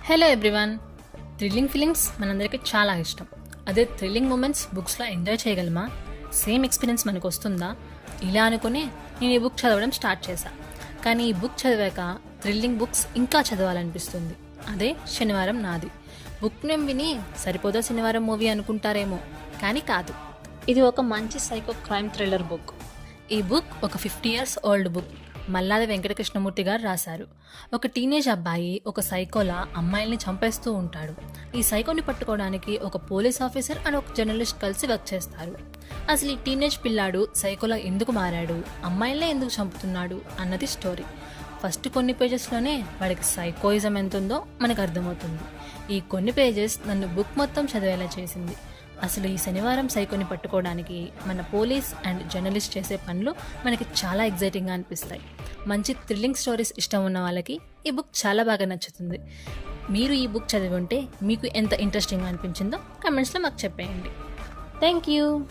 Hello everyone. Thrilling feelings మనందరికీ చాలా ఇష్టం. అదే థ్రిల్లింగ్ మూమెంట్స్ బుక్స్లో ఎంజాయ్ చేయగలమా? సేమ్ ఎక్స్పీరియన్స్ మనకు వస్తుందా? ఇలా అనుకుని నేను ఈ బుక్ చదవడం స్టార్ట్ చేశాను. కానీ ఈ బుక్ చదివాక థ్రిల్లింగ్ బుక్స్ ఇంకా చదవాలనిపిస్తుంది. అదే శనివారం నాది. బుక్ నేమ్ విని సరిపోదా శనివారం మూవీ అనుకుంటారేమో, కానీ కాదు. ఇది ఒక మంచి సైకో క్రైమ్ థ్రిల్లర్ బుక్. ఈ బుక్ ఒక 50 years old book. Malladi Venkatakrishnamurthy గారు రాశారు. ఒక టీనేజ్ అబ్బాయి ఒక సైకోలా అమ్మాయిల్ని చంపేస్తూ ఉంటాడు. ఈ సైకోని పట్టుకోవడానికి ఒక పోలీస్ ఆఫీసర్ అండ్ ఒక జర్నలిస్ట్ కలిసి వర్క్ చేస్తారు. అసలు ఈ టీనేజ్ పిల్లాడు సైకోలా ఎందుకు మారాడు, అమ్మాయిల్నే ఎందుకు చంపుతున్నాడు అన్నది స్టోరీ. ఫస్ట్ కొన్ని పేజెస్లోనే వాడికి సైకోయిజం ఎంత ఉందో మనకు అర్థమవుతుంది. ఈ కొన్ని పేజెస్ నన్ను బుక్ మొత్తం చదివేలా చేసింది. అసలు ఈ శనివారం సైకోని పట్టుకోవడానికి మన పోలీస్ అండ్ జర్నలిస్ట్ చేసే పనులు మనకి చాలా ఎగ్జైటింగ్గా అనిపిస్తాయి. మంచి థ్రిల్లింగ్ స్టోరీస్ ఇష్టం ఉన్న వాళ్ళకి ఈ బుక్ చాలా బాగా నచ్చుతుంది. మీరు ఈ బుక్ చదివి ఉంటే మీకు ఎంత ఇంట్రెస్టింగ్గా అనిపించిందో కమెంట్స్లో మాకు చెప్పేయండి. Thank you.